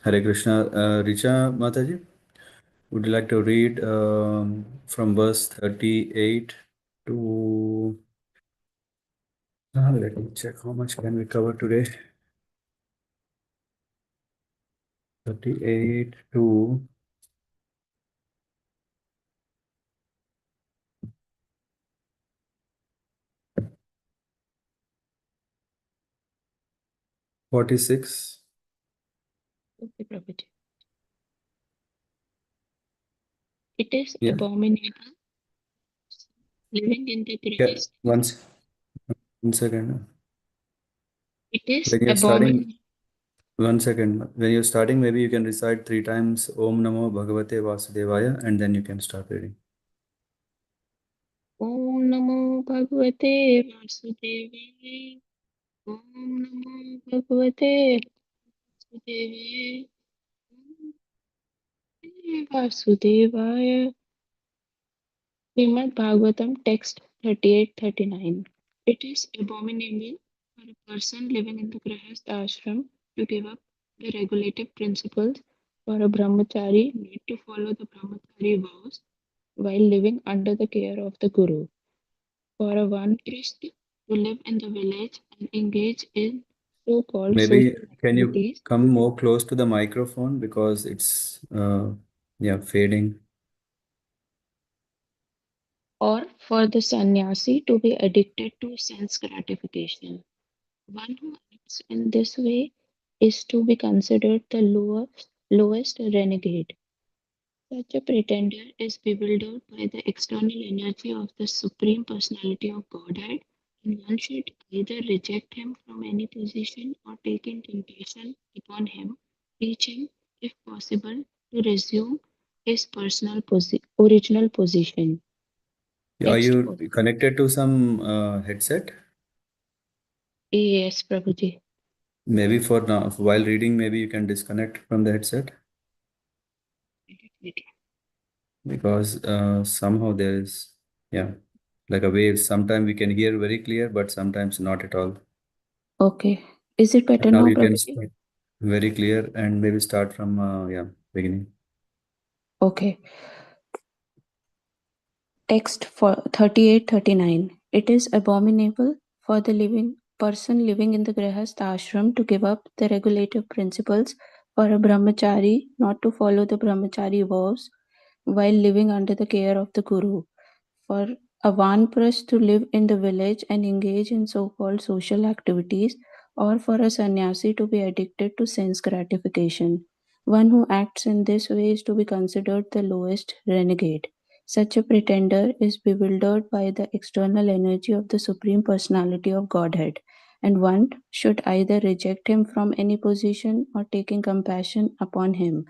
Hare Krishna. Richa Mataji, would you like to read from verse 38 to... let me check how much can we cover today. 38 to... $46. Okay, Prabhuji. It is Yeah. abominable living in the Yeah. grass. One second. It is When you're abominable. starting, 1 second. When you're starting, maybe you can recite 3 times Om Namo Bhagavate Vasudevaya, and then you can start reading. Om Namo Bhagavate Vasudevaya. Om Namo Bhagavate Vasudevaya. Vasudevaya. Śrīmad-Bhāgavatam text 38-39. It is abominable for a person living in the Grahastha ashram to give up the regulative principles for a brahmachari need to follow the brahmachari vows while living under the care of the guru. For a vanprist to live in the village and engage in so-called Maybe social can you activities, come more close to the microphone because it's fading. or for the sannyasi to be addicted to sense gratification. One who acts in this way is to be considered the lowest renegade. Such a pretender is bewildered by the external energy of the Supreme Personality of Godhead, and one should either reject him from any position or take in temptation upon him, teach him, if possible, to resume his original position. Are Text you 4. connected to some headset? Yes, Prabhuji. Maybe for now, while reading, maybe you can disconnect from the headset because somehow there is, like a wave. Sometimes we can hear very clear, but sometimes not at all. Okay. Is it better Now now, you can Prabhuji? start very clear and maybe start from, beginning. Okay. Text for 38-39. It is abominable for the living person living in the Grahastha ashram to give up the regulative principles for a brahmachari not to follow the brahmachari vows while living under the care of the guru. For a vanprasth to live in the village and engage in so-called social activities, or for a sannyasi to be addicted to sense gratification. One who acts in this way is to be considered the lowest renegade. Such a pretender is bewildered by the external energy of the Supreme Personality of Godhead, and one should either reject him from any position or taking compassion upon him,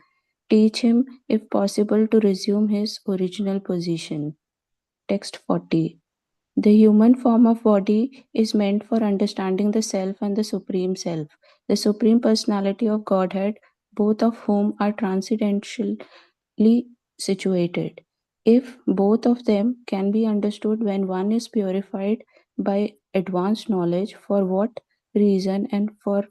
teach him, if possible, to resume his original position. Text 40. The human form of body is meant for understanding the self and the supreme self, the supreme personality of Godhead, both of whom are transcendentally situated. If both of them can be understood when one is purified by advanced knowledge, for what reason and for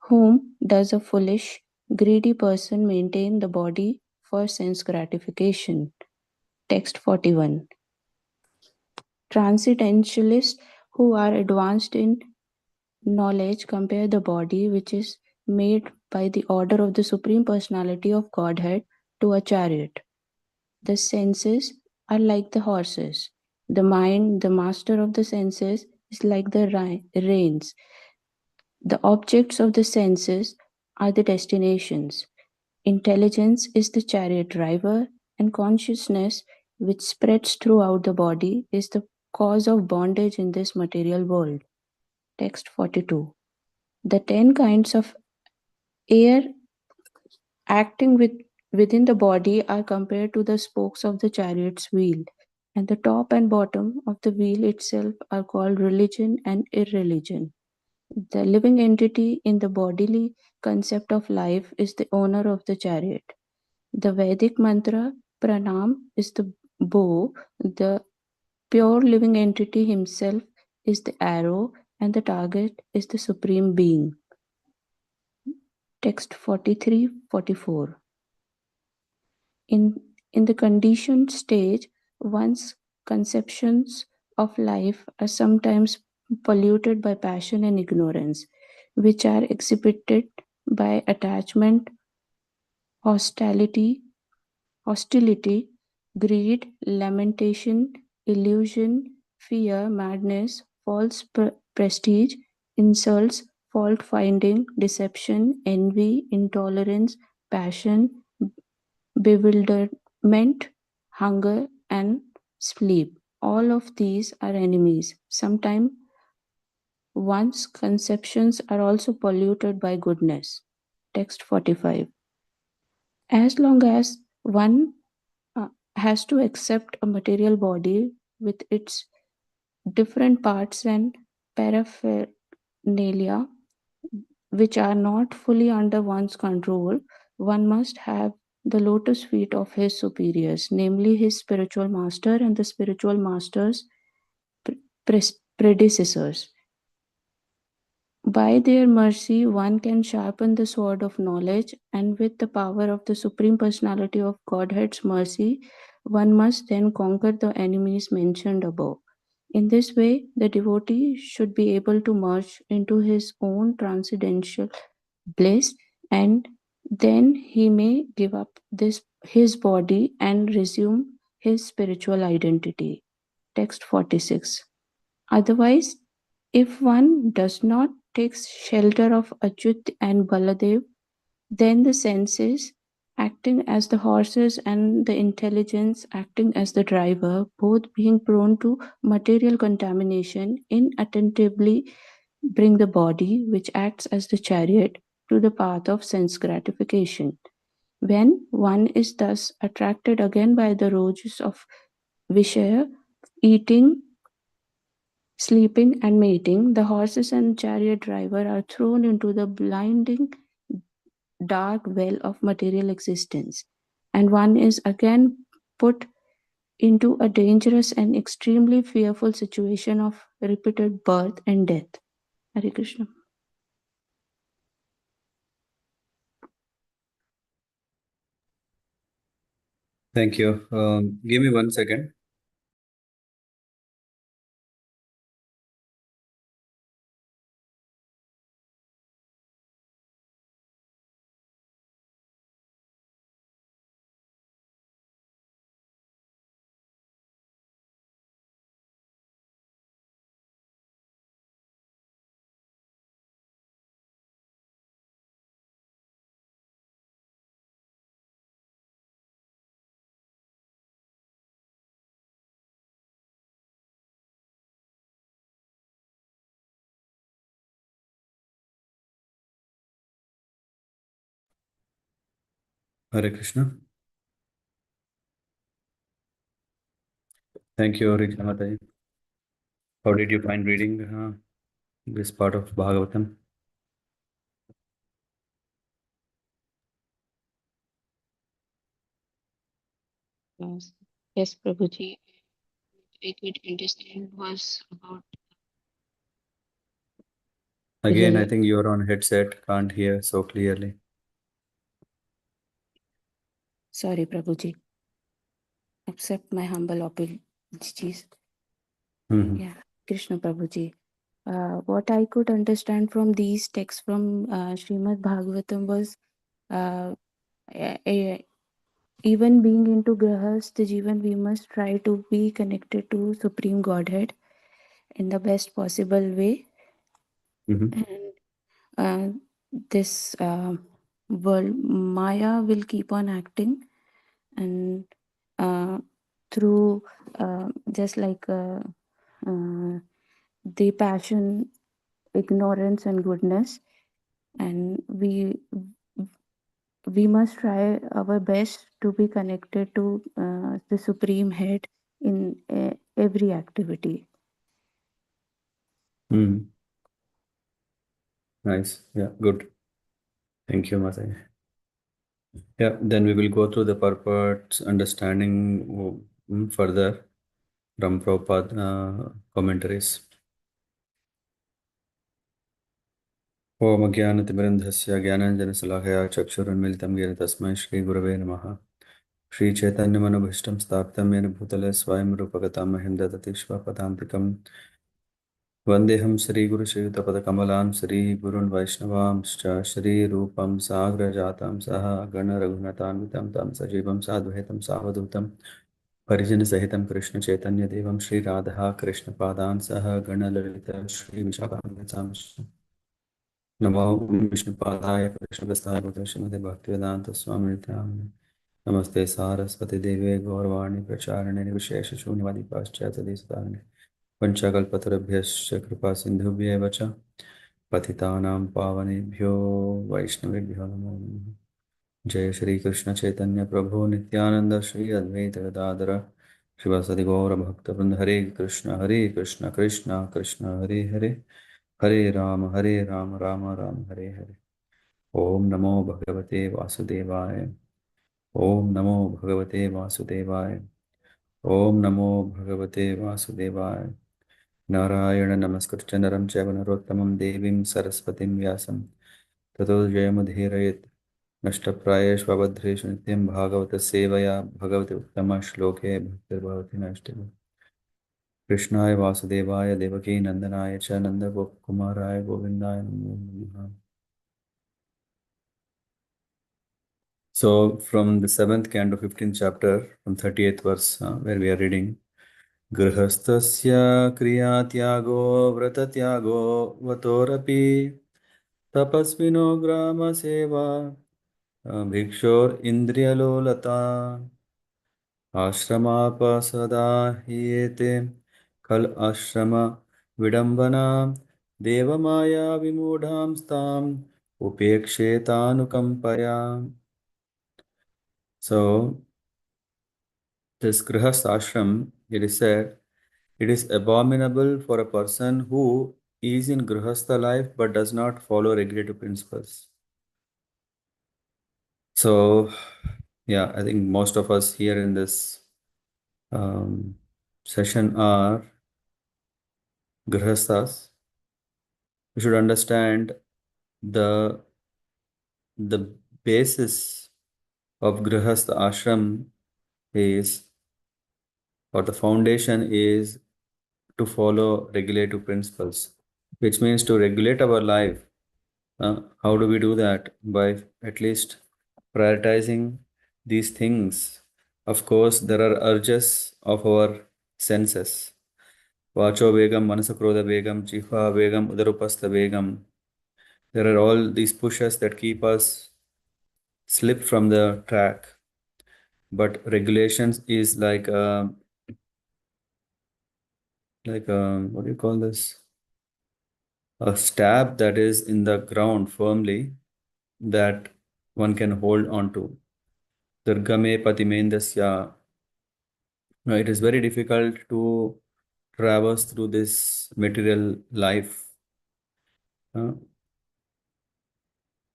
whom does a foolish, greedy person maintain the body for sense gratification? Text 41. Transcendentalists who are advanced in knowledge compare the body, which is made by the order of the Supreme Personality of Godhead, to a chariot. The senses are like the horses. The mind, the master of the senses, is like the reins. The objects of the senses are the destinations. Intelligence is the chariot driver, and consciousness, which spreads throughout the body, is the cause of bondage in this material world. Text 42. The 10 kinds of air acting within the body are compared to the spokes of the chariot's wheel, and the top and bottom of the wheel itself are called religion and irreligion. The living entity in the bodily concept of life is the owner of the chariot. The Vedic mantra pranam is the bow, the pure living entity himself is the arrow, and the target is the supreme being. Text 43, 44. In the conditioned stage, one's conceptions of life are sometimes polluted by passion and ignorance, which are exhibited by attachment, hostility, greed, lamentation, illusion, fear, madness, false prestige, insults, fault finding, deception, envy, intolerance, passion, bewilderment, hunger, and sleep. All of these are enemies. Sometimes one's conceptions are also polluted by goodness. Text 45. As long as one has to accept a material body with its different parts and paraphernalia, which are not fully under one's control, one must have the lotus feet of his superiors, namely his spiritual master and the spiritual master's predecessors. By their mercy, one can sharpen the sword of knowledge, and with the power of the Supreme Personality of Godhead's mercy, one must then conquer the enemies mentioned above. In this way, the devotee should be able to merge into his own transcendental bliss, and then he may give up his body and resume his spiritual identity. Text 46. Otherwise, if one does not take shelter of Achyut and Baladev, then the senses, acting as the horses, and the intelligence, acting as the driver, both being prone to material contamination, inattentively bring the body, which acts as the chariot, to the path of sense gratification. When one is thus attracted again by the rojas of Vishaya, eating, sleeping, and mating, the horses and chariot driver are thrown into the blinding dark well of material existence, and one is again put into a dangerous and extremely fearful situation of repeated birth and death. Hare Krishna. Thank you. Give me 1 second. Hare Krishna. Thank you, Richa Mataji. How did you find reading this part of Bhagavatam? Yes, Prabhuji. I could understand was about Again, I think you're on headset, can't hear so clearly. Sorry, Prabhuji. Accept my humble apologies. Yeah, Krishna Prabhuji. What I could understand from these texts from Śrīmad-Bhāgavatam was even being into Grahastha Jivan, we must try to be connected to Supreme Godhead in the best possible way. And this world, Maya, will keep on acting, and through just like the passion, ignorance, and goodness, and we must try our best to be connected to the Supreme Head in every activity. Nice. Yeah, good. Thank you, Mataji. Yeah, then we will go through the purport, understanding further from Prabhupada commentaries. ॐ अज्ञानतिमिरन्धस्य ज्ञानाञ्जनशलाकया चक्षुरुन्मिलितं येन तस्मै श्रीगुरवे नमः। श्रीचैतन्यमनुभीष्टं स्थापितं येन भूतले स्वयं रूपगतां मह्यं ददति स्वपदान्तिकं। वन्देऽहं श्रीगुरुश्रीयुतपदकमलां श्रीगुरून् वैष्णवांश्च श्रीरूपं साग्रजातं सह गणरघुनाथान्वितं तं सजीवं साद्वैतं सावधूतं परिजनसहितं कृष्णचैतन्यदेवं श्रीराधा कृष्णपादान् सह गणललिता श्रीविशाखान्वितांश्च नमो विष्णुपादाय कृष्णप्रसादाय श्रीमते भक्तिवेदांत स्वामी नित्यानंद नमस्ते सारस्वती देवे गौरवाणी प्रचारिणे विशेषशून्यवादी पाश्चात्यदेशतारिणे वंशाकल्पतरुभ्यश्च कृपा सिन्धुभ्येव च पतितानां पावनेभ्यो वैष्णवेभ्यो नमो नमः। जय श्री कृष्ण चैतन्य प्रभु नित्यानंद श्री अद्वैत गदाधर शिवासदि गौर भक्तवृंद हरे कृष्ण कृष्ण कृष्ण हरे हरे हरे राम राम राम हरे हरे। ओम नमो भगवते वासुदेवाय। ओम नमो भगवते वासुदेवाय। ओम नमो भगवते वासुदेवाय। नारायण नमस्कृत्य नरं चैव नरोत्तमं देवीं सरस्वतीं व्यासं ततो जयमुदीरयेत्। नष्टप्रायेष्वभद्रेषु नित्यं भागवतसेवया भगवति उत्तमश्लोके भक्तिर्भवति नष्टिः। कृष्णाय वासुदेवाय देवकी नंदनाय च नंदगोपकुमाराय गोविंदाय नमो नमः। So from the 7th canto 15th chapter from 38th verse where we are reading Grihastasya kriyatyago vratatyago vatorapi tapasvino grama seva bhikshor indriyalolata ashramapasadahiyete kal ashrama vidambana devamaya vimudham stam upekshetanukampaya. So this grihastha ashram, it is said, it is abominable for a person who is in grihastha life but does not follow regulative principles. So, yeah, I think most of us here in this session are grihasthas. We should understand the the basis of grihastha ashram is, or the foundation is, to follow regulative principles, which means to regulate our life. How do we do that? By at least prioritizing these things. Of course, there are urges of our senses. Vacho vegam, manasakroda vegam, jihva vegam, udarupastha vegam. There are all these pushes that keep us slip from the track. But regulations is what do you call this? A stab that is in the ground firmly that one can hold on to. Durgame Patimendasya. Now, it is very difficult to traverse through this material life. The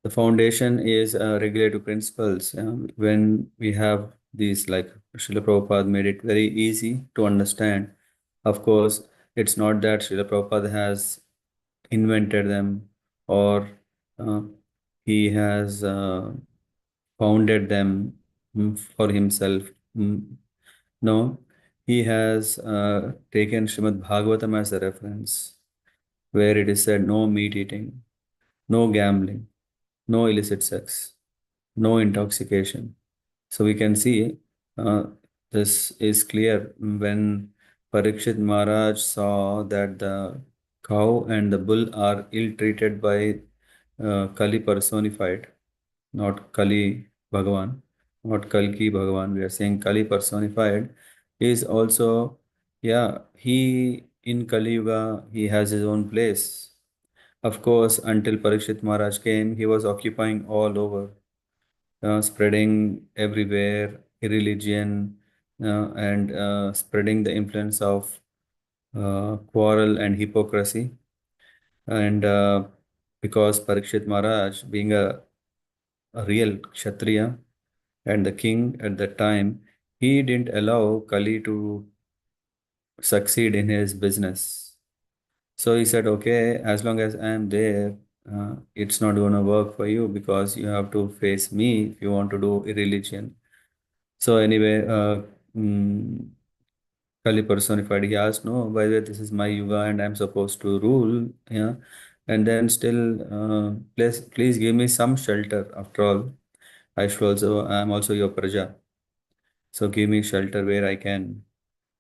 foundation is regulative principles. When we have these, like Srila Prabhupada made it very easy to understand. Of course, it's not that Srila Prabhupada has invented them or uh, he has founded them for himself. No, he has taken Śrīmad-Bhāgavatam as a reference, where it is said no meat eating, no gambling, no illicit sex, no intoxication. So we can see uh, this is clear when Parikshit Maharaj saw that the cow and the bull are ill-treated by Kali personified, not Kali Bhagavan, not Kalki Bhagavan. We are saying Kali personified is also, yeah, he in Kali Yuga, he has his own place. Of course, until Parikshit Maharaj came, he was occupying all over, spreading everywhere religion and spreading the influence of quarrel and hypocrisy. And because Parikshit Maharaj, being a real Kshatriya and the king at that time, he didn't allow Kali to succeed in his business. So he said, okay, as long as I am there, it's not going to work for you because you have to face me if you want to do religion. So anyway, mm, Kali personified, he asked, no, by the way, this is my yuga and I'm supposed to rule, yeah. And then still, please give me some shelter. After all, I'm also your praja. So give me shelter where I can.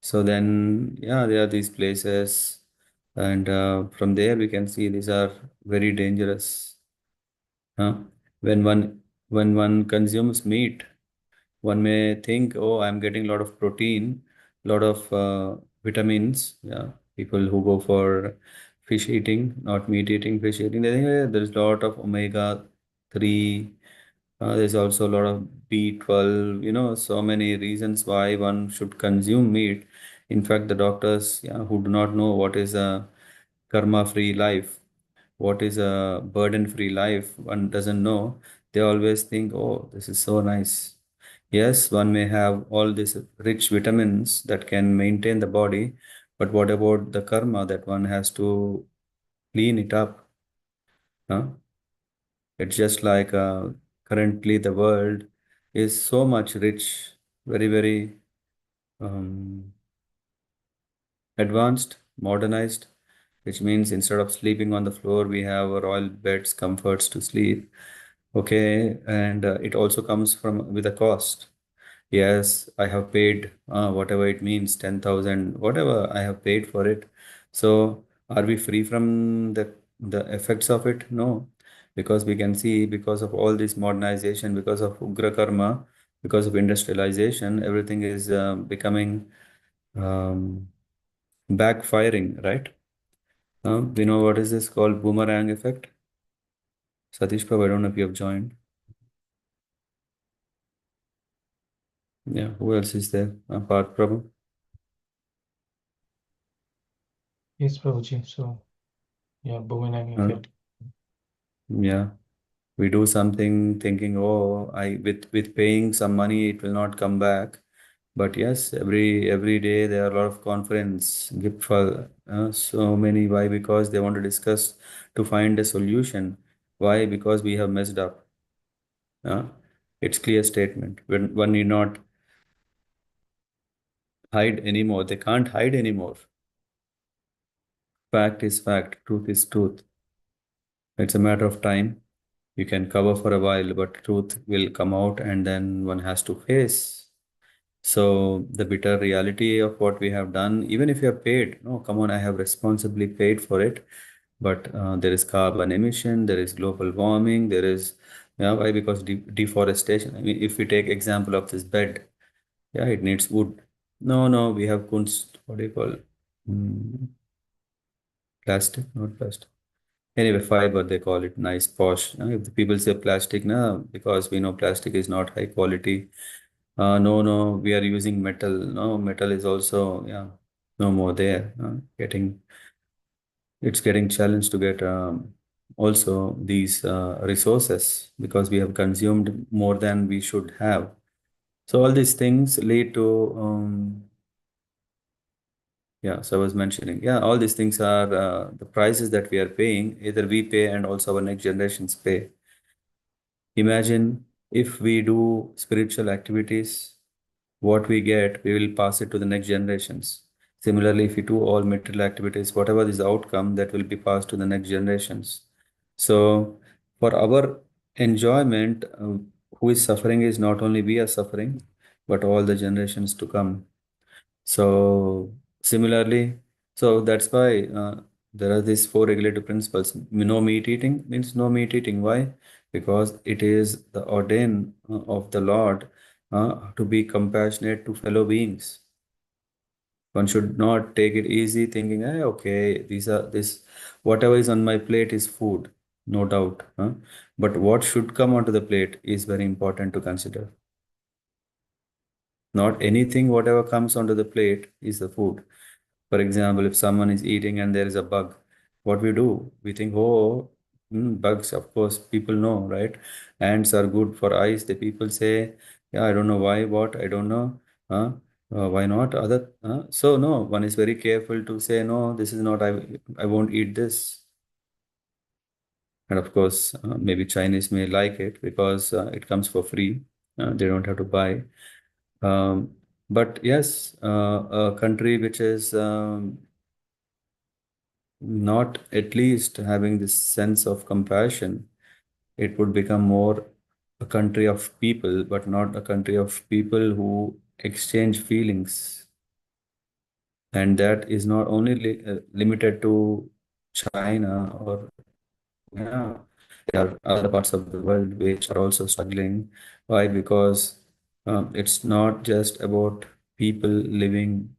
So then, yeah, there are these places, and from there we can see these are very dangerous. Huh? When one consumes meat, one may think, oh, I'm getting a lot of protein, lot of vitamins. Yeah, people who go for fish eating, not meat eating, fish eating, they think there's a lot of omega 3. There's also a lot of B12, so many reasons why one should consume meat. In fact, the doctors, yeah, who do not know what is a karma-free life, what is a burden-free life, one doesn't know. They always think, oh, this is so nice. Yes, one may have all these rich vitamins that can maintain the body, but what about the karma that one has to clean it up? Huh? It's just like currently the world is so much rich, very, very um, advanced, modernized, which means instead of sleeping on the floor, we have royal beds, comforts to sleep. Okay, and it also comes from with a cost. Yes, I have paid whatever it means, 10,000, whatever I have paid for it. So are we free from the effects of it? No, because we can see because of all this modernization, because of Ugra Karma, because of industrialization, everything is becoming um, backfiring, right? We know what is this called boomerang effect. Satish Prabhu, I don't know if you have joined. Yeah, who else is there? Part Prabhu. Yes, Prabhuji. So, yeah, boomerang Uh, effect. yeah. We do something thinking, oh, I with paying some money, it will not come back. But yes, every day there are a lot of conference, gift for so many. Why? Because they want to discuss to find a solution. Why? Because we have messed up. Uh, it's clear statement. When one need not hide anymore. They can't hide anymore. Fact is fact. Truth is truth. It's a matter of time. You can cover for a while, but truth will come out, and then one has to face. So the bitter reality of what we have done, even if you have paid, no, come on, I have responsibly paid for it. But there is carbon emission, there is global warming, there is, yeah, why? Because deforestation. I mean, if we take example of this bed, yeah, it needs wood. No, no, we have kunst, what do you call? Mm, plastic, not plastic. Anyway, fiber, they call it nice, posh. If the people say plastic, na, because we know plastic is not high quality. No, no, we are using metal. No, metal is also, yeah, no more there. It's getting challenged to get also these resources because we have consumed more than we should have. So all these things lead to, yeah, so I was mentioning, yeah, all these things are the prices that we are paying, either we pay and also our next generations pay. Imagine if we do spiritual activities, what we get, we will pass it to the next generations. Similarly, if we do all material activities, whatever is the outcome, that will be passed to the next generations. So, for our enjoyment, who is suffering is not only we are suffering, but all the generations to come. So similarly, so that's why there are these four regulative principles. No meat eating means no meat eating. Why? Because it is the ordain of the Lord to be compassionate to fellow beings. One should not take it easy, thinking, okay, whatever is on my plate is food, no doubt. But what should come onto the plate is very important to consider. Not anything, whatever comes onto the plate is the food. For example, if someone is eating and there is a bug, what we do? We think, oh, bugs, of course, people know, right? Ants are good for eyes. The people say, yeah, I don't know why, what, I don't know. Why not? So no, one is very careful to say, no, this is not, I won't eat this. And of course, maybe Chinese may like it because it comes for free. They don't have to buy. But yes, a country which is not at least having this sense of compassion, it would become more a country of people, but not a country of people who exchange feelings. And that is not only limited to China, or yeah, there are other parts of the world which are also struggling. Why? Because it's not just about people living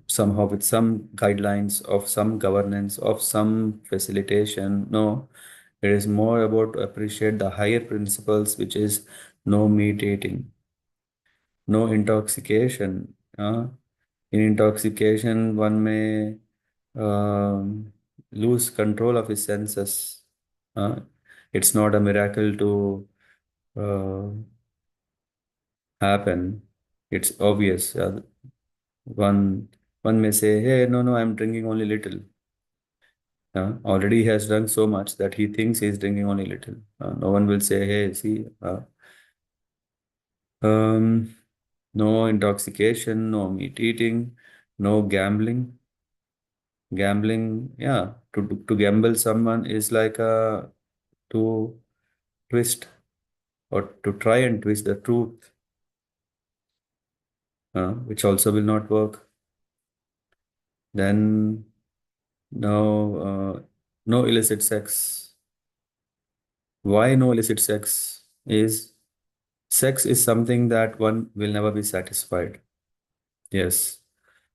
somehow with some guidelines of some governance, of some facilitation. No, it is more about to appreciate the higher principles, which is no meat eating, no intoxication. In intoxication, one may um, lose control of his senses. Uh, it's not a miracle to uh, happen. It's obvious. One one may say, "Hey, no, no, I'm drinking only little." Already he has drunk so much that he thinks he's drinking only little. No one will say, "Hey, see, um, no intoxication, no meat eating, no gambling." Gambling, yeah, to gamble someone is like to twist or to try and twist the truth, which also will not work. Then no illicit sex. Why no illicit sex? Is sex is something that one will never be satisfied. Yes,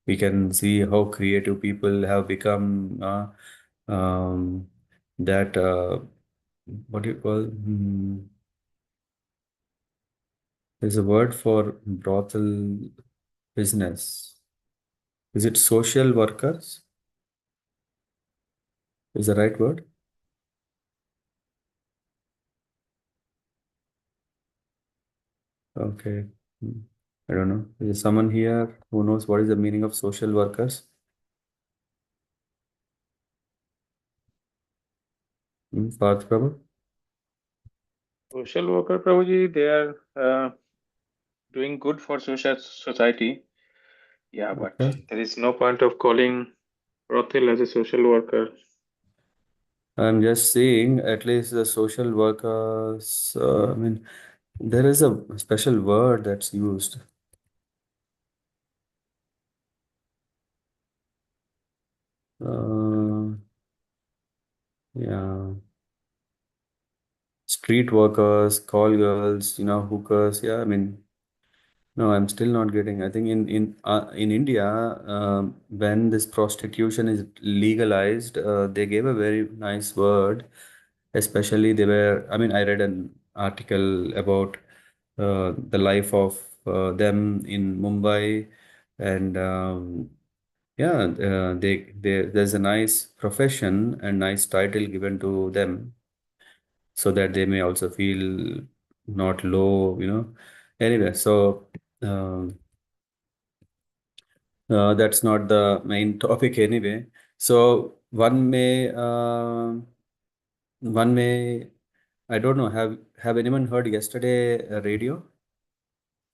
we can see how creative people have become. Um, that what do you call? There's a word for brothel business. Is it social workers? Is the right word? Okay. Hmm. I don't know. Is there someone here who knows what is the meaning of social workers? Parth Prabhu? Social worker, Prabhuji, they are doing good for society. Yeah, but Okay. there is no point of calling brothel as a social worker. I'm just saying, at least the social workers, I mean, there is a special word that's used. Uh, yeah. Street workers, call girls, hookers. Yeah, I mean, no, I'm still not getting. I think in India, when this prostitution is legalized, they gave a very nice word. Especially they were. I mean, I read an article about the life of them in Mumbai, and yeah, there's a nice profession and nice title given to them, so that they may also feel not low. Anyway, so. That's not the main topic anyway. So one may, I don't know, have anyone heard yesterday radio,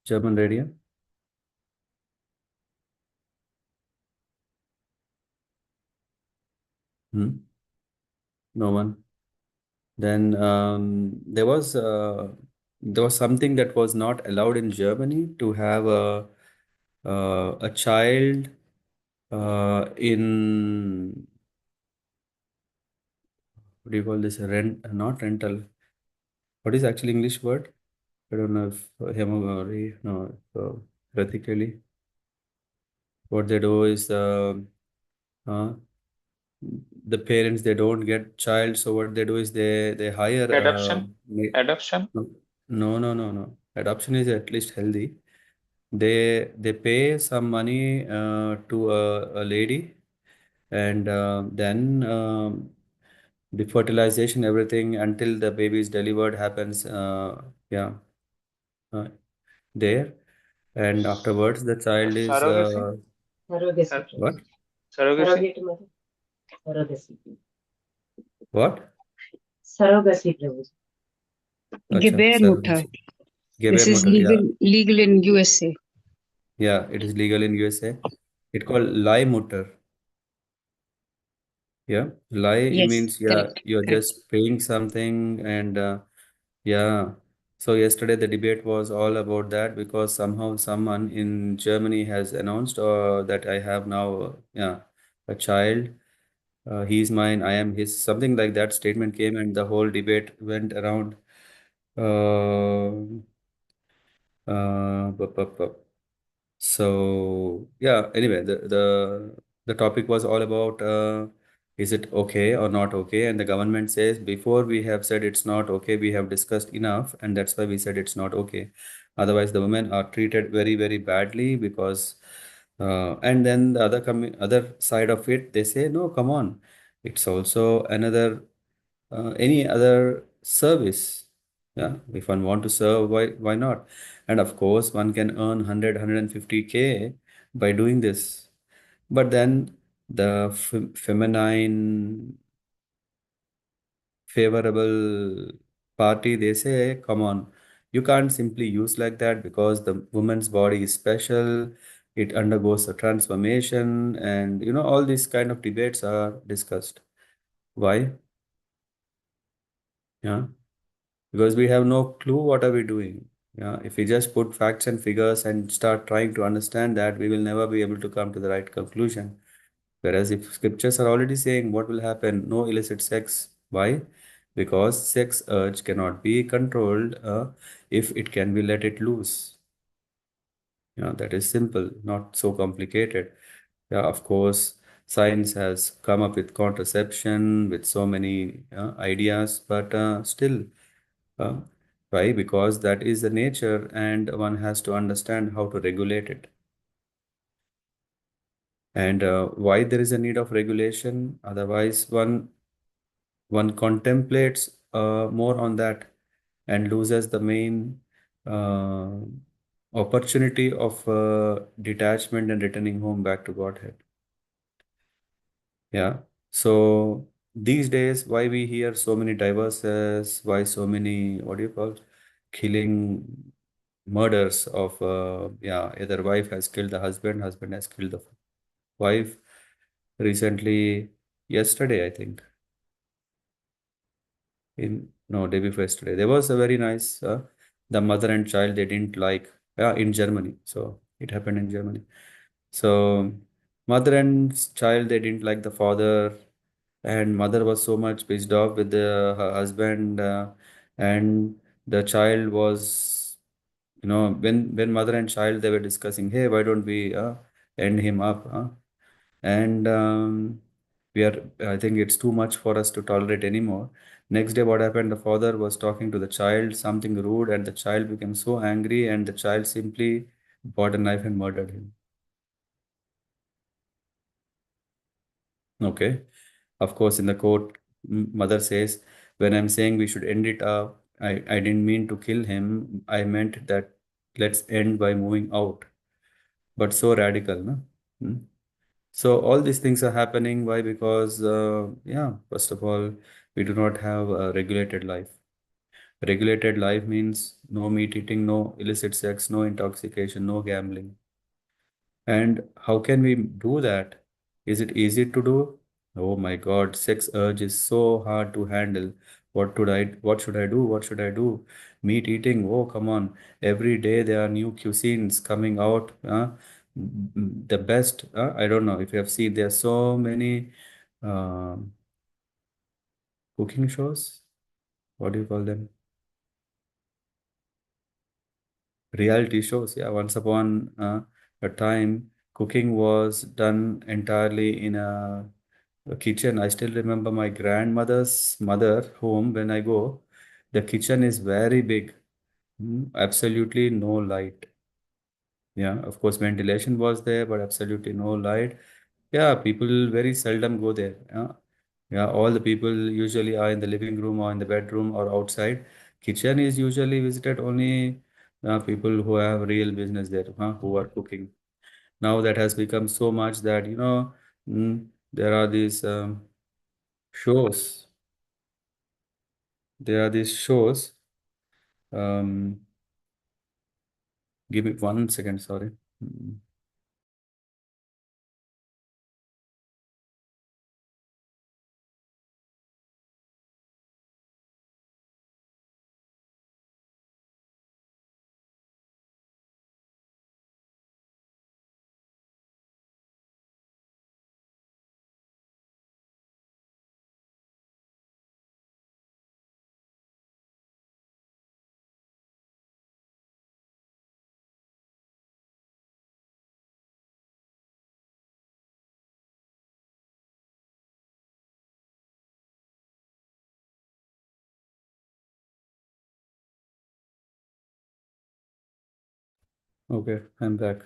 German radio? Hmm? No one. Then there was something that was not allowed in Germany, to have a child in, what do you call this, not rental. What is actually English word? I don't know if hemogamy, no, practically what they do is uh, the parents, they don't get child, so what they do is they hire Adoption? Adoption? no, no. Adoption is at least healthy. They pay some money to a lady, and then the fertilization, everything until the baby is delivered happens. Yeah, uh, there, and afterwards the child is Surrogacy? what? Surrogacy? What? Surrogacy, Prabhuji. Acha, Geber mutter. surrogacy. Geber This is mutter, yeah. legal in USA. Yeah, it is legal in USA. It's called lie mutter. Yeah, lie Yes, means, yeah, correct. you're Correct. just paying something and yeah. So yesterday the debate was all about that because somehow someone in Germany has announced that I have now, yeah, a child. He's mine, I am his. Something like that statement came, and the whole debate went around. Uh, bup, bup, bup. So yeah, anyway, the topic was all about is it okay or not okay? And the government says before we have said it's not okay, we have discussed enough, and that's why we said it's not okay. Otherwise, the women are treated very, very badly because and then the other side of it, they say, no, come on, it's also another any other service. Yeah, if one want to serve, why not? And of course, one can earn 150K by doing this. But then the feminine favorable party, they say, come on, you can't simply use like that because the woman's body is special. It undergoes a transformation, and all these kind of debates are discussed. Why? Yeah. Because we have no clue what are we doing. Yeah, if we just put facts and figures and start trying to understand that, we will never be able to come to the right conclusion. Whereas if scriptures are already saying what will happen, no illicit sex. Why? Because sex urge cannot be controlled if it can be let it loose. Yeah, that is simple, not so complicated. Yeah, of course, science has come up with contraception, with so many ideas, but still. Uh, why? Because that is the nature, and one has to understand how to regulate it. And why there is a need of regulation? Otherwise, one contemplates more on that and loses the main uh, opportunity of detachment and returning home back to Godhead. Yeah. So these days, why we hear so many divorces, why so many, what do you call, killing, murders of, yeah, either wife has killed the husband, husband has killed the wife. Recently, yesterday, I think, no, day before yesterday, there was a very nice, the mother and child, they didn't like, in Germany. So it happened in Germany. So mother and child, they didn't like the father, and mother was so much pissed off with her husband, and the child was, when mother and child, they were discussing, hey, why don't we end him up, and we are, I think it's too much for us to tolerate anymore. Next day, what happened, the father was talking to the child something rude, and the child became so angry, and the child simply bought a knife and murdered him. Okay. Of course, in the court, mother says, when I'm saying we should end it up, I didn't mean to kill him. I meant that let's end by moving out. But so radical, no? Hmm? So all these things are happening. Why? Because, yeah, first of all, we do not have a regulated life. Regulated life means no meat eating, no illicit sex, no intoxication, no gambling. And how can we do that? Is it easy to do? Oh my God, sex urge is so hard to handle. What should I do? What should I do? Meat eating, oh come on. Every day there are new cuisines coming out. The best, I don't know if you have seen, there are so many um cooking shows. What do you call them? Reality shows. Yeah, once upon a time, cooking was done entirely in a kitchen. I still remember my grandmother's mother home when I go. The kitchen is very big. Absolutely no light. Yeah, of course, ventilation was there, but absolutely no light. Yeah, people very seldom go there. Yeah, all the people usually are in the living room or in the bedroom or outside. Kitchen is usually visited only people who have real business there, who are cooking. Now that has become so much that, there are these shows. there are these shows. Give me 1 second, sorry. Okay, I'm back.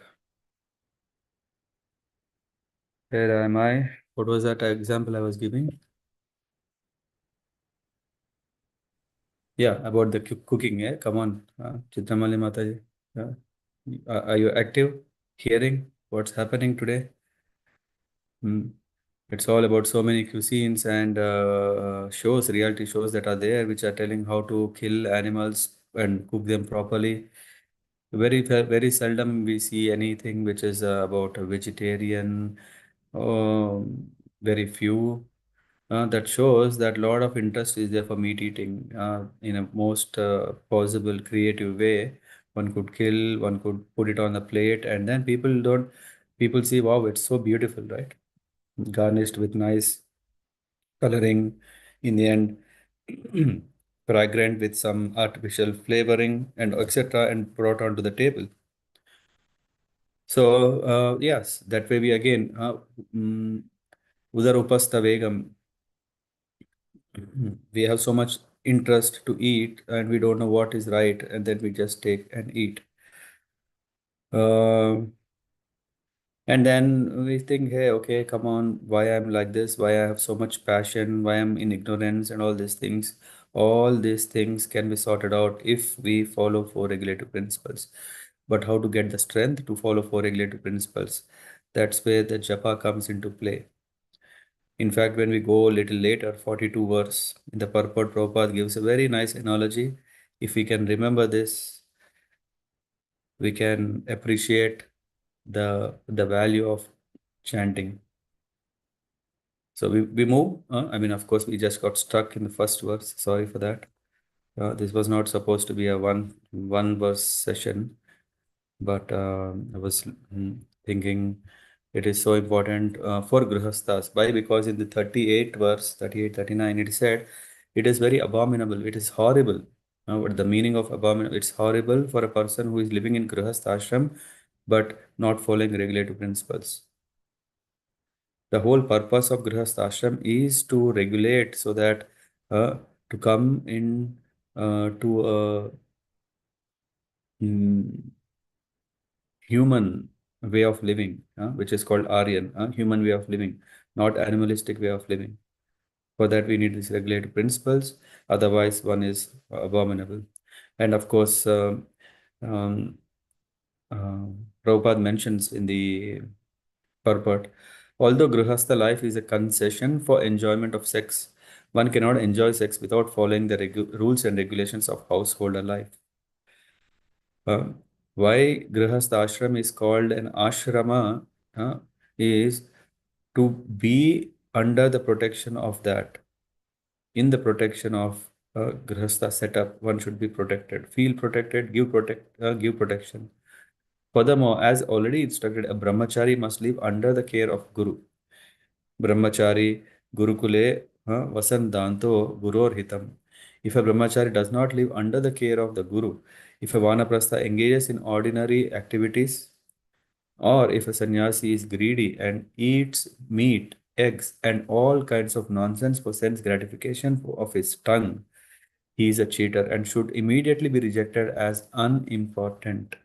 Where am I? What was that example I was giving? Yeah, about the cooking. Yeah, come on, Chitramali Mataji. Are you active? Hearing what's happening today? Hmm. It's all about so many cuisines and shows, reality shows that are there, which are telling how to kill animals and cook them properly. Very seldom we see anything which is about a vegetarian. Very few. That shows that lot of interest is there for meat eating in a most possible creative way. One could kill, one could put it on the plate, and then people see, wow, it's so beautiful, right? Garnished with nice coloring in the end, fragrant with some artificial flavoring and etc. and brought onto the table. So yes, that way we again udar upasta vegam. We have so much interest to eat and we don't know what is right, and then we just take and eat. And then we think, hey, okay, come on, why I'm like this, why I have so much passion, why I'm in ignorance, and all these things. All these things can be sorted out if we follow four regulative principles. But how to get the strength to follow four regulative principles? That's where the japa comes into play. In fact, when we go a little later, 42 verse, in the purport, Prabhupada gives a very nice analogy. If we can remember this, we can appreciate the value of chanting. So we move. I mean, of course, we just got stuck in the first verse. Sorry for that. This was not supposed to be a one verse session, but I was thinking it is so important for grihasthas. Why? Because in the 38 verse, 38, 39, it said, it is very abominable. It is horrible. What the meaning of abominable? It's horrible for a person who is living in grihastha ashram, but not following regulative principles. The whole purpose of grihastha ashram is to regulate so that to come in to a human way of living, which is called Aryan, human way of living, not animalistic way of living. For that, we need these regulative principles. Otherwise, one is abominable. And of course, um, Prabhupada mentions in the purport, although Grihastha life is a concession for enjoyment of sex, one cannot enjoy sex without following the rules and regulations of householder life. Uh, why Grihastha ashram is called an ashrama is to be under the protection of that. In the protection of Grihastha setup, one should be protected. Feel protected, give protection. Furthermore, as already instructed, a brahmachari must live under the care of Guru. Brahmachari Gurukule Vasandanto Guror Hitam. If a brahmachari does not live under the care of the Guru, if a vanaprastha engages in ordinary activities, or if a sannyasi is greedy and eats meat, eggs, and all kinds of nonsense for sense gratification of his tongue, he is a cheater and should immediately be rejected as unimportant.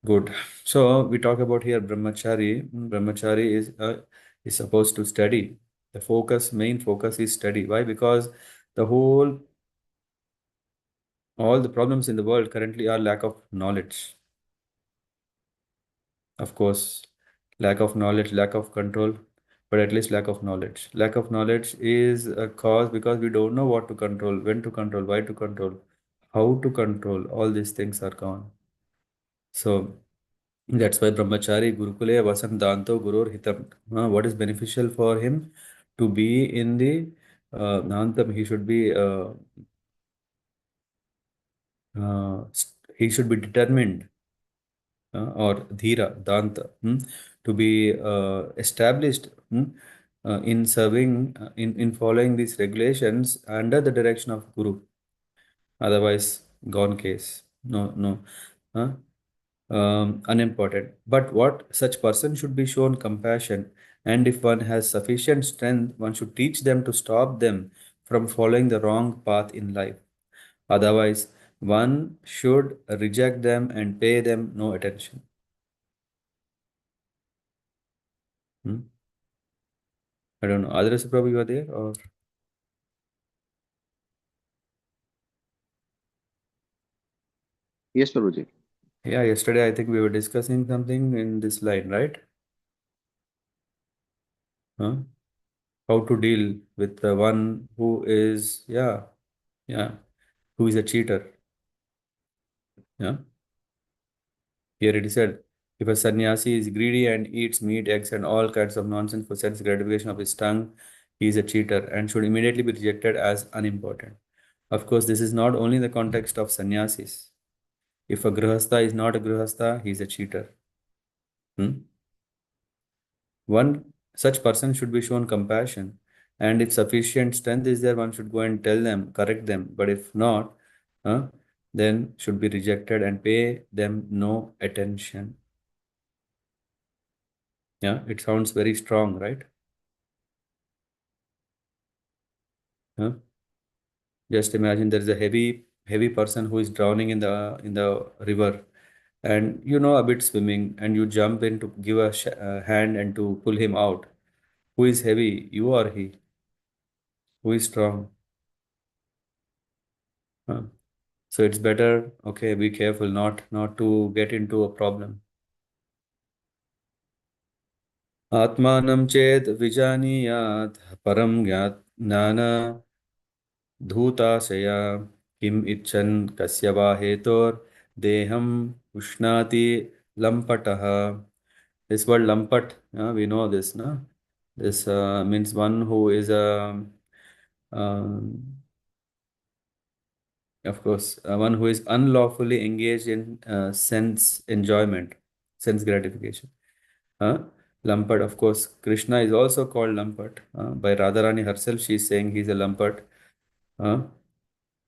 Good. So we talk about here brahmachari. Brahmachari is supposed to study. The main focus is study. Why? Because the all the problems in the world currently are lack of knowledge. Of course, lack of knowledge, lack of control. but at least lack of knowledge. Lack of knowledge is a cause because we don't know what to control, when to control, why to control, how to control. All these things are gone. So that's why Brahmachari Gurukule Vasantanto Gurur Hitam. What is beneficial for him to be in the Nantam? He should be determined or dhira, danta, to be established in serving, in following these regulations under the direction of Guru. Otherwise, gone case. No, no. Unimportant. But what such person should be shown compassion, and if one has sufficient strength, one should teach them to stop them from following the wrong path in life. Otherwise, one should reject them and pay them no attention. I don't know. Others probably were there or Yes, Prabhuji. yeah, yesterday I think we were discussing something in this line, right? Huh? How to deal with the one who is, who is a cheater. Yeah. Here it is said, if a sannyasi is greedy and eats meat, eggs, and all kinds of nonsense for sense gratification of his tongue, he is a cheater and should immediately be rejected as unimportant. Of course, this is not only the context of sannyasis. If a grihastha is not a grihastha, he is a cheater. One such person should be shown compassion, and if sufficient strength is there, one should go and tell them, correct them. But if not, then should be rejected and pay them no attention. Yeah, it sounds very strong, right? Just imagine there is a heavy person who is drowning in the river, and you know a bit swimming, and you jump in to give a hand and to pull him out. Who is heavy, you or he? Who is strong? Huh? So it's better, okay, be careful not to get into a problem. Atmanam ched vijaniyat param jnana dhutasaya kim icchan kasya va hetor deham ushnati lampataha. This word lampat, we know this, no? This means one who is um, of course, one who is unlawfully engaged in sense enjoyment, sense gratification. Lampat, of course, Krishna is also called Lampat. By Radharani herself, she is saying he is a Lampat.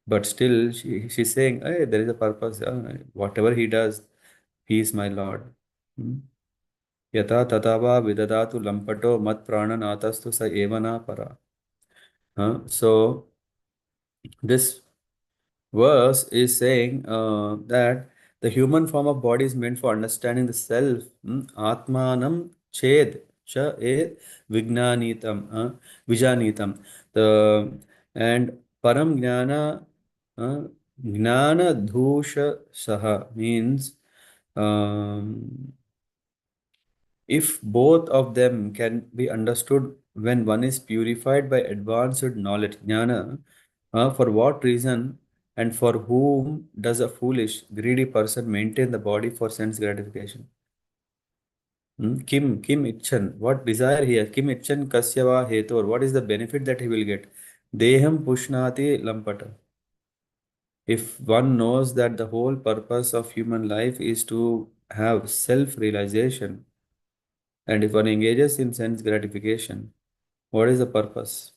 But still, she's saying, hey, there is a purpose. Whatever he does, he is my Lord. Yata tatava vidadatu lampato mat prananatastu sa evana para. So, this verse is saying that the human form of body is meant for understanding the self. Atmanam ched cha ed vijanitam. And param gnana dhusha saha means if both of them can be understood when one is purified by advanced knowledge, jnana, for what reason and for whom does a foolish, greedy person maintain the body for sense gratification? Kim Icchan, what desire he has? Kim Icchan Kasyava Hetor, what is the benefit that he will get? Deham Pushnati Lampata. If one knows that the whole purpose of human life is to have self-realization, and if one engages in sense gratification, what is the purpose?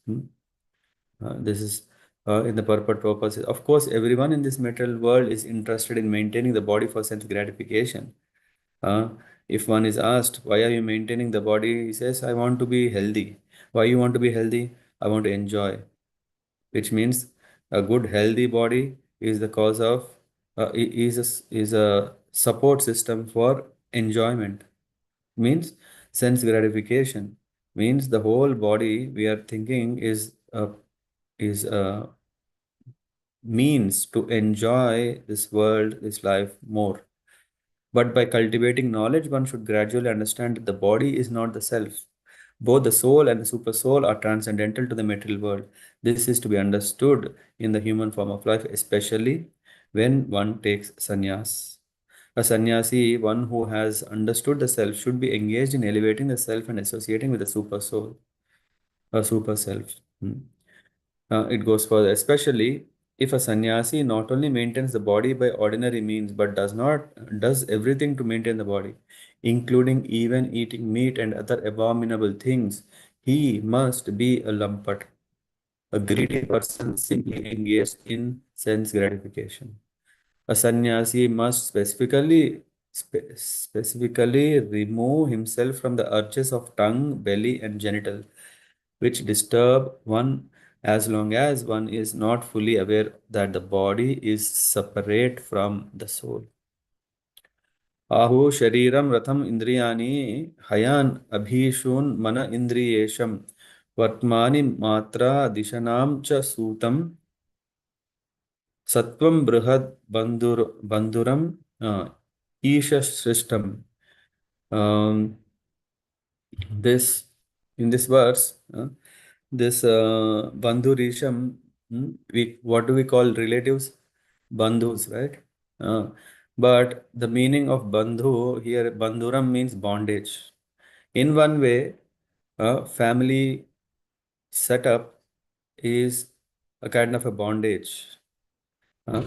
This is in the purpose. Of course, everyone in this material world is interested in maintaining the body for sense gratification. If one is asked, why are you maintaining the body? He says, I want to be healthy. Why you want to be healthy? I want to enjoy. Which means a good healthy body is the cause of, is a support system for enjoyment. Means sense gratification. Means the whole body we are thinking is a means to enjoy this world, this life more. But by cultivating knowledge, one should gradually understand that the body is not the self. Both the soul and the super soul are transcendental to the material world. This is to be understood in the human form of life, especially when one takes sannyas. A sannyasi, one who has understood the self, should be engaged in elevating the self and associating with the super soul, a super self. It goes further, especially if a sannyasi not only maintains the body by ordinary means, but does everything to maintain the body, including even eating meat and other abominable things. He must be a lampat, a greedy person simply engaged in sense gratification. A sannyasi must specifically remove himself from the urges of tongue, belly, and genital, which disturb one as long as one is not fully aware that the body is separate from the soul. Ahu shariram ratham indriyani hayan abhishun mana indriyesham vartmani matra dishanam cha sutam Sattvam Brihad Bandhuram Isha Srishtam. Um, this in this verse, this Bandhurisham, we what do we call relatives? Bandhus, right? Uh, but the meaning of Bandhu here, Bandhuram means bondage. In one way, family setup is a kind of a bondage. Uh,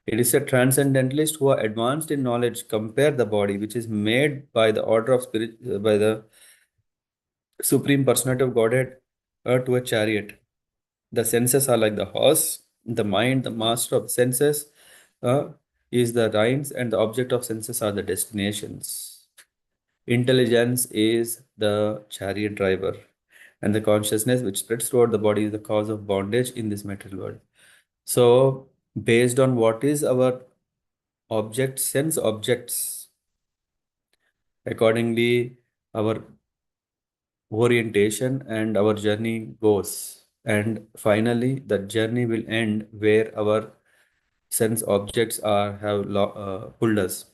it is a transcendentalist who are advanced in knowledge compare the body, which is made by the order of spirit by the supreme personality of Godhead, to a chariot. The senses are like the horse. The mind, the master of senses, uh, is the reins, and the object of senses are the destinations. Intelligence is the chariot driver, and the consciousness which spreads throughout the body is the cause of bondage in this material world. So, based on what is our objects, sense objects, accordingly, our orientation and our journey goes. And finally, the journey will end where our sense objects have pulled us.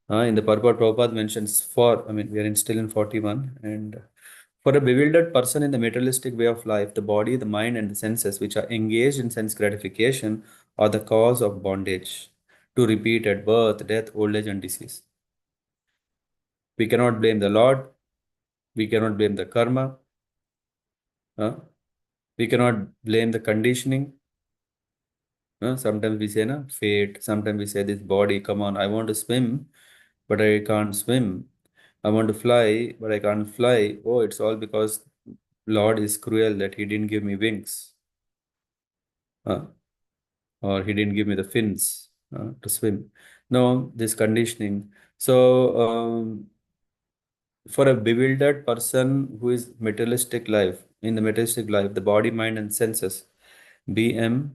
In the purport, Prabhupada mentions we are still in 41, and for a bewildered person in the materialistic way of life, the body, the mind, and the senses, which are engaged in sense gratification, are the cause of bondage to repeated birth, death, old age, and disease. We cannot blame the Lord. We cannot blame the karma. We cannot blame the conditioning. Sometimes we say, na, fate. Sometimes we say, this body, come on, I want to swim, but I can't swim. I want to fly, but I can't fly. Oh, it's all because Lord is cruel that He didn't give me wings, or He didn't give me the fins to swim. No, this conditioning. So, for a bewildered person who is materialistic life, in the materialistic life, the body, mind, and senses, BM,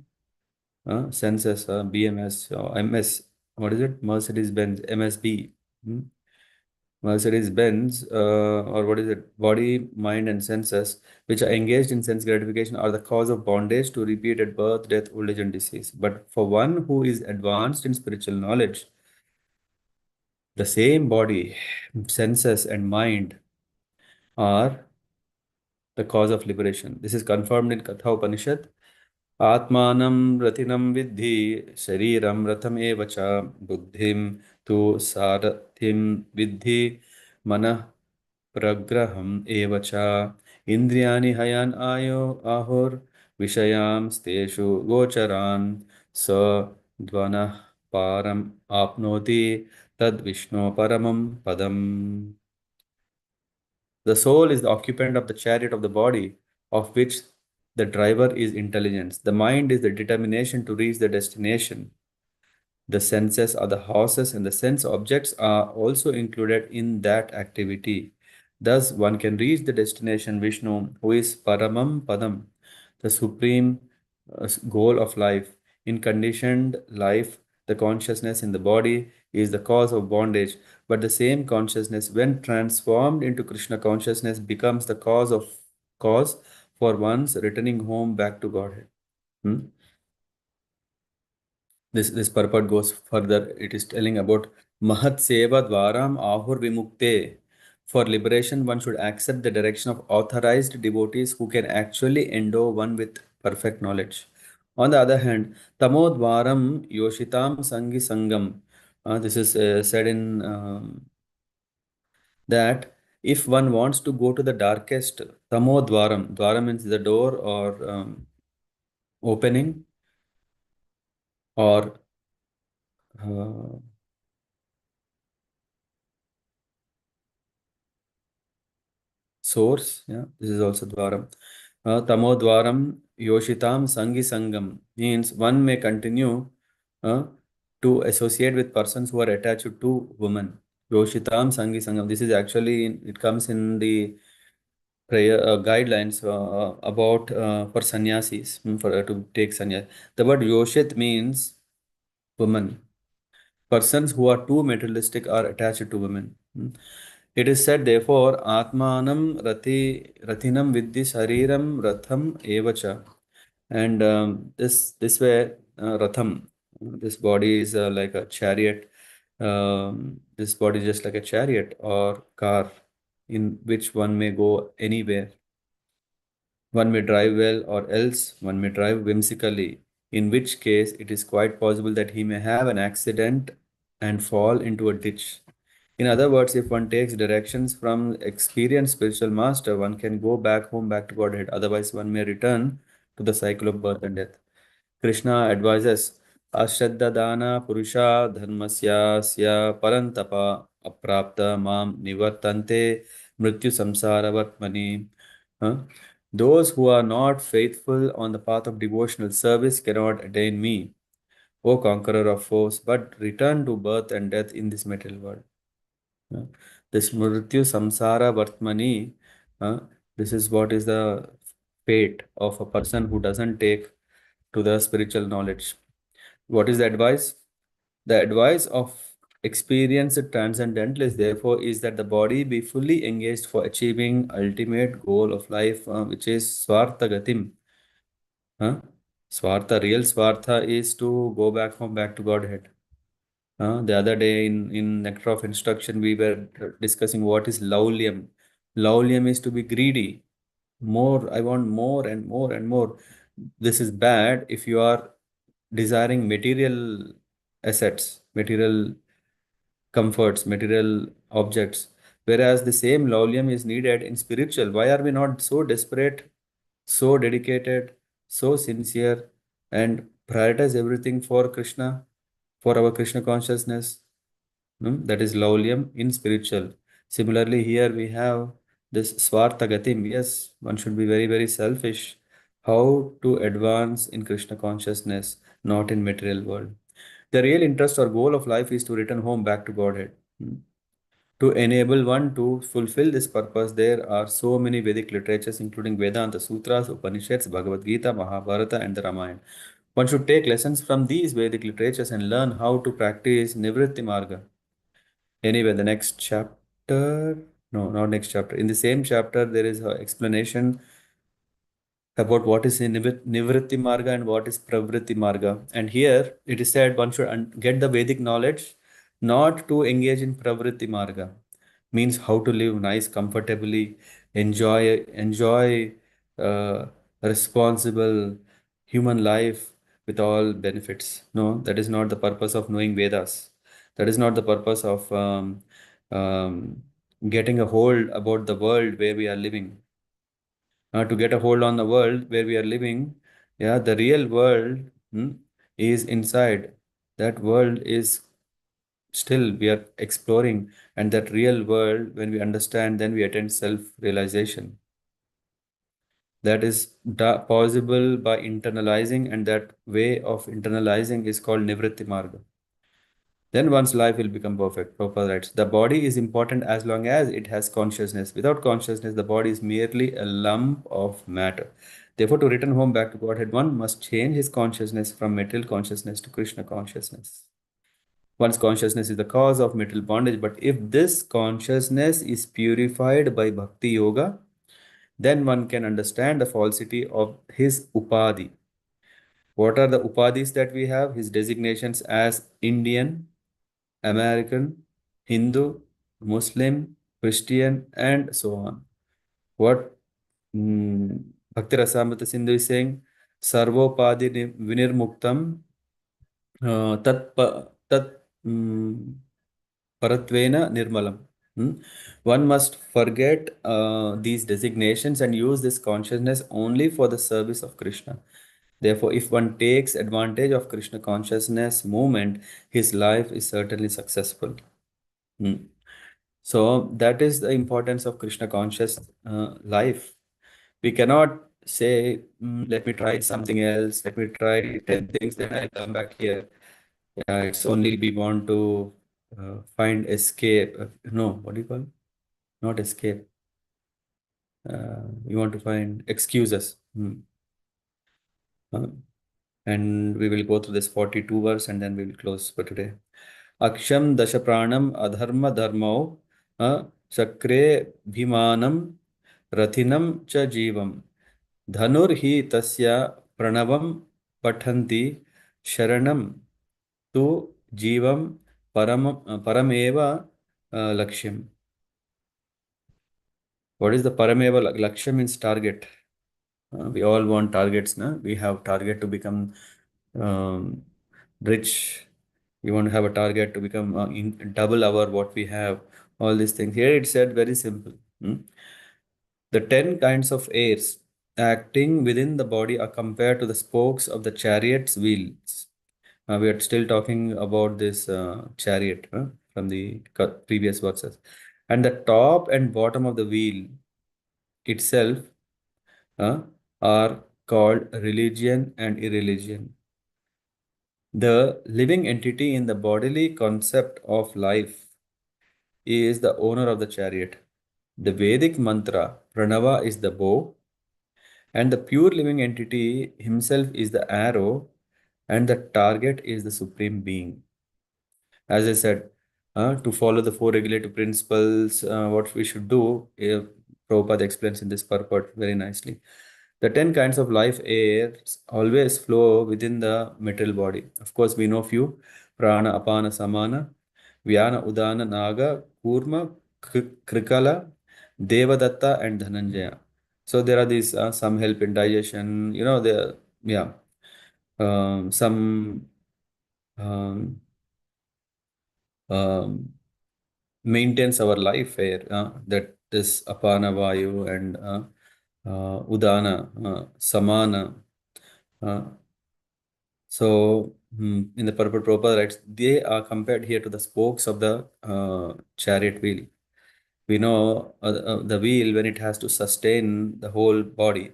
senses, BMS, or MS, what is it? Mercedes-Benz, MSB. Mercedes-Benz, or what is it? Body, mind, and senses, which are engaged in sense gratification, are the cause of bondage to repeated birth, death, old age, and disease. But for one who is advanced in spiritual knowledge, the same body, senses, and mind are the cause of liberation. This is confirmed in Katha Upanishad. Atmanam ratinam vidhi shariram ratham evacha buddhim tu sarathim vidhi manah pragraham evacha indriyani hayan ayo ahur vishayam steshu gocharan sa dvanah param apnoti tad vishnu paramam padam. The soul is the occupant of the chariot of the body, of which the driver is intelligence. The mind is the determination to reach the destination. The senses are the horses, and the sense objects are also included in that activity. Thus, one can reach the destination Vishnu, who is Paramam Padam, the supreme goal of life. In conditioned life, the consciousness in the body is the cause of bondage, but the same consciousness, when transformed into Krishna consciousness, becomes the cause for one's returning home back to Godhead. This purport goes further. It is telling about Mahat Seva Dvaram Ahur Vimukte For liberation, one should accept the direction of authorized devotees who can actually endow one with perfect knowledge. On the other hand, tamodvaram yoshitam sangi sangam. This is said in that if one wants to go to the darkest, tamodvaram, dvaram means the door or opening or uh, source. Yeah, this is also dvaram. Tamodvaram yoshitam sangi sangam means one may continue uh, to associate with persons who are attached to women. Yoshitam sangi sangam. This is actually it comes in the prayer guidelines about for sannyasis for to take sannyas. The word yoshit means woman. Persons who are too materialistic are attached to women. It is said, therefore, Atmanam Rathinam Vidhi Shariram Ratham Evacha. And this way, Ratham, this body is like a chariot. This body is just like a chariot or car in which one may go anywhere. One may drive well, or else one may drive whimsically, in which case it is quite possible that he may have an accident and fall into a ditch. In other words, if one takes directions from experienced spiritual master, one can go back home, back to Godhead. Otherwise, one may return to the cycle of birth and death. Krishna advises, Ashraddadana Purusha Dharmasya Parantapa Aprapta Mam Nivartante Mrityu Samsara Vartmani. Huh? Those who are not faithful on the path of devotional service cannot attain me, O conqueror of foes, but return to birth and death in this material world. Uh, This Mrityu Samsara Vartmani, uh, this is what is the fate of a person who doesn't take to the spiritual knowledge. What is the advice? The advice of experienced transcendentalists, therefore, is that the body be fully engaged for achieving ultimate goal of life, which is Swartha Gatim. Swartha, real Swartha is to go back home, back to Godhead. The other day in Nectar of Instruction, we were discussing what is Laulyam. Laulyam is to be greedy. More, I want more and more and more. This is bad if you are desiring material assets, material comforts, material objects. Whereas the same Laulyam is needed in spiritual. Why are we not so desperate, so dedicated, so sincere, and prioritize everything for Krishna, for our Krishna consciousness? That is Laulyam in spiritual. Similarly, here we have this Swartha Gatim. Yes, one should be very, very selfish. How to advance in Krishna consciousness, not in material world. The real interest or goal of life is to return home back to Godhead. To enable one to fulfill this purpose, there are so many Vedic literatures, including Vedanta Sutras, Upanishads, Bhagavad Gita, Mahabharata, and the Ramayana. One should take lessons from these Vedic literatures and learn how to practice Nivritti Marga. Anyway, the next chapter, no, not next chapter. In the same chapter, there is an explanation about what is Nivritti Marga and what is Pravritti Marga. And here it is said one should get the Vedic knowledge not to engage in Pravritti Marga. Means how to live nice, comfortably, enjoy responsible human life with all benefits. No, that is not the purpose of knowing Vedas. That is not the purpose of um, getting a hold about the world where we are living. To get a hold on the world where we are living, yeah, the real world is inside. That world is still we are exploring, and that real world, when we understand, then we attain self-realization. That is possible by internalizing, and that way of internalizing is called Nivritti Marga. Then one's life will become perfect. Prabhupada writes, the body is important as long as it has consciousness. Without consciousness, the body is merely a lump of matter. Therefore, to return home back to Godhead, one must change his consciousness from material consciousness to Krishna consciousness. One's consciousness is the cause of material bondage, but if this consciousness is purified by bhakti yoga, then one can understand the falsity of his upadhi. What are the upadhis that we have? His designations as Indian, American, Hindu, Muslim, Christian, and so on. What Bhakti Rasamrita Sindhu is saying, Sarvopadi Vinirmuktam tat Paratvena Nirmalam. One must forget these designations and use this consciousness only for the service of Krishna. Therefore, if one takes advantage of Krishna consciousness movement, his life is certainly successful. So that is the importance of Krishna conscious life. We cannot say, let me try something else, let me try 10 things, then I'll come back here. It's only we want to find escape. No, what do you call it? Not escape. We want to find excuses. And we will go through this 42 verse and then we will close for today. Aksham Dashapranam Adharma Dharmau Chakre Bhimanam Rathinam Cha Jivam Dhanur hi tasya pranavam pathanti sharanam tu jivam parameva lakshyam. What is the parameva lakshya means target. We all want targets, na? We have target to become rich. We want to have a target to become double our what we have. All these things. Here it said very simple. The 10 kinds of airs acting within the body are compared to the spokes of the chariot's wheels. We are still talking about this chariot from the previous verses. And the top and bottom of the wheel itself are called religion and irreligion. The living entity in the bodily concept of life is the owner of the chariot. The Vedic mantra, Pranava, is the bow, and the pure living entity himself is the arrow, and the target is the supreme being. As I said, to follow the four regulative principles, what we should do, Prabhupada explains in this purport very nicely. The 10 kinds of life airs always flow within the material body. Of course, we know few: Prana, Apana, Samana, Vyana, Udana, Naga, Kurma, Krikala, Devadatta, and Dhananjaya. So there are these some help in digestion. Some um, maintains our life air. That is Apana Vayu and Udana, Samana. So in the purport Prabhupada writes, they are compared here to the spokes of the chariot wheel. We know the wheel, when it has to sustain the whole body,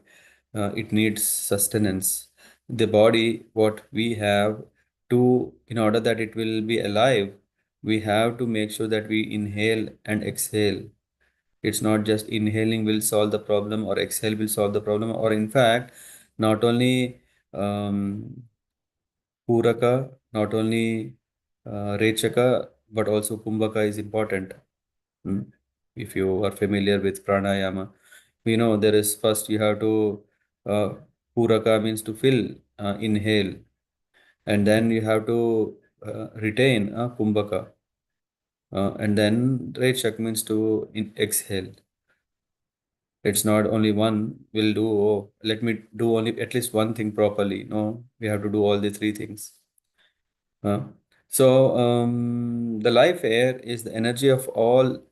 it needs sustenance. The body, what we have to, in order that it will be alive, we have to make sure that we inhale and exhale. It's not just inhaling will solve the problem or exhale will solve the problem, or in fact, not only Puraka, not only Rechaka, but also Kumbhaka is important. If you are familiar with pranayama, we know there is first you have to Puraka means to fill, inhale, and then you have to retain Kumbhaka, and then Rechak means to exhale. It's not only one will do, oh, let me do only at least one thing properly. No, we have to do all the three things. The life air is the energy of all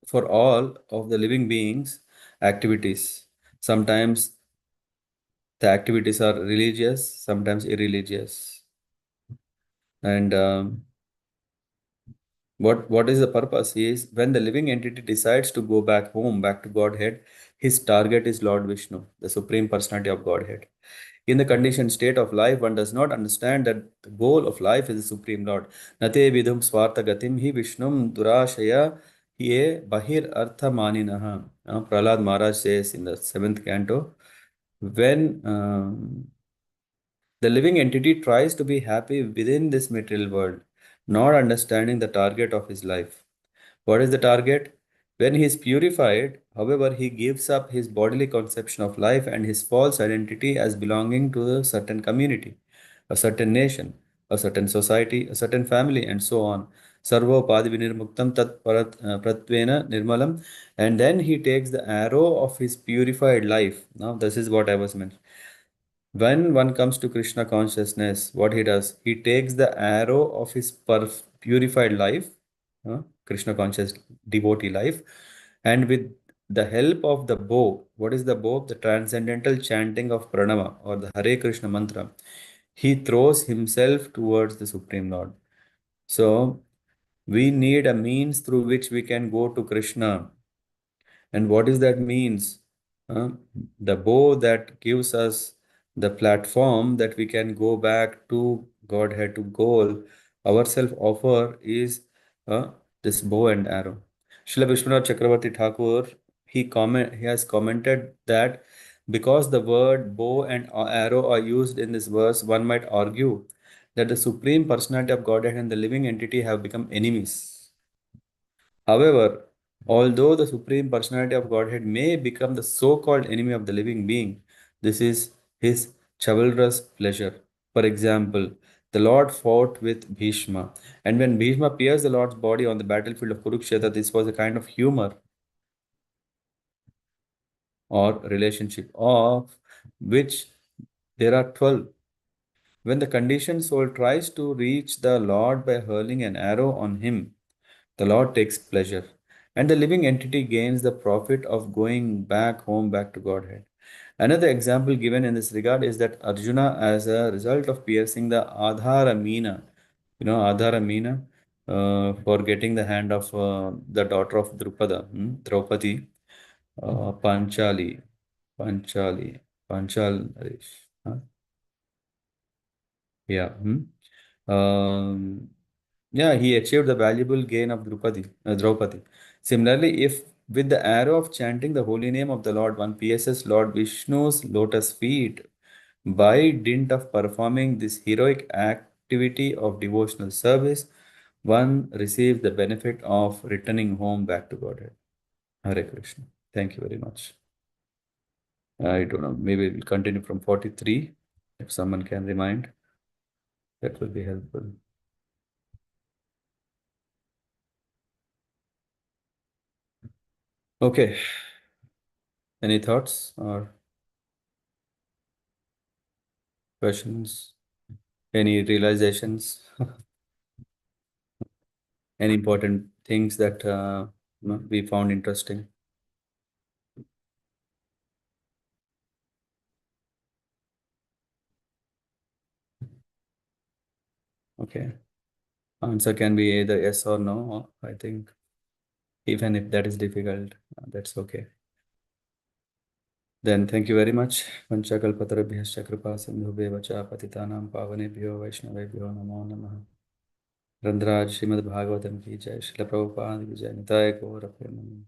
for all of the living beings activities. Sometimes the activities are religious, sometimes irreligious. And what is the purpose is when the living entity decides to go back home, back to Godhead, his target is Lord Vishnu, the Supreme Personality of Godhead. In the conditioned state of life, one does not understand that the goal of life is the Supreme Lord. Nate vidhum swartha gatim hi Vishnum durashaya ye bahir artha maninaha. Prahlad Maharaj says in the 7th canto, when the living entity tries to be happy within this material world, not understanding the target of his life. What is the target? When he is purified, however, he gives up his bodily conception of life and his false identity as belonging to a certain community, a certain nation, a certain society, a certain family, and so on. Sarvopadi vinirmuktam tat pratvena nirmalam. And then he takes the arrow of his purified life. Now, this is what I was mentioning. When one comes to Krishna consciousness, what he does, he takes the arrow of his purified life, Krishna conscious devotee life, and with the help of the bow, what is the bow? The transcendental chanting of Pranava or the Hare Krishna mantra, he throws himself towards the Supreme Lord. So, we need a means through which we can go to Krishna. And what is that means? Uh, the bow that gives us the platform that we can go back to Godhead, to goal. Our self offer is this bow and arrow. Srila Vishwanath Chakravarti Thakur, he has commented that because the word bow and arrow are used in this verse, one might argue that the Supreme Personality of Godhead and the living entity have become enemies. However, although the Supreme Personality of Godhead may become the so called enemy of the living being, this is his chivalrous pleasure. For example, the Lord fought with Bhishma, and when Bhishma pierced the Lord's body on the battlefield of Kurukshetra, this was a kind of humor or relationship, of which there are 12. When the conditioned soul tries to reach the Lord by hurling an arrow on him, the Lord takes pleasure, and the living entity gains the profit of going back home, back to Godhead. Another example given in this regard is that Arjuna, as a result of piercing the Adhara Meena, Adhara Meena, for getting the hand of the daughter of Drupada, Draupadi, Panchali, Panchali, Panchal, huh? Yeah. Yeah, he achieved the valuable gain of Draupadi. Similarly, if with the arrow of chanting the holy name of the Lord, one pierces Lord Vishnu's lotus feet, by dint of performing this heroic activity of devotional service, one receives the benefit of returning home back to Godhead. Hare Krishna. Thank you very much. I don't know, maybe we'll continue from 43. If someone can remind, that will be helpful. Okay. Any thoughts or questions? Any realizations? Any important things that we found interesting? Okay. Answer can be either yes or no. I think even if that is difficult, that's okay. Then thank you very much. Panchakalpatarabhyascha kripa sindhubheva cha patitanam pavanebhyo vaishnavebhyo namo namah. Randraj Śrīmad-Bhāgavatam ki jai. Śrīla Prabhupada ki jai. Nitai Gaur Premanand.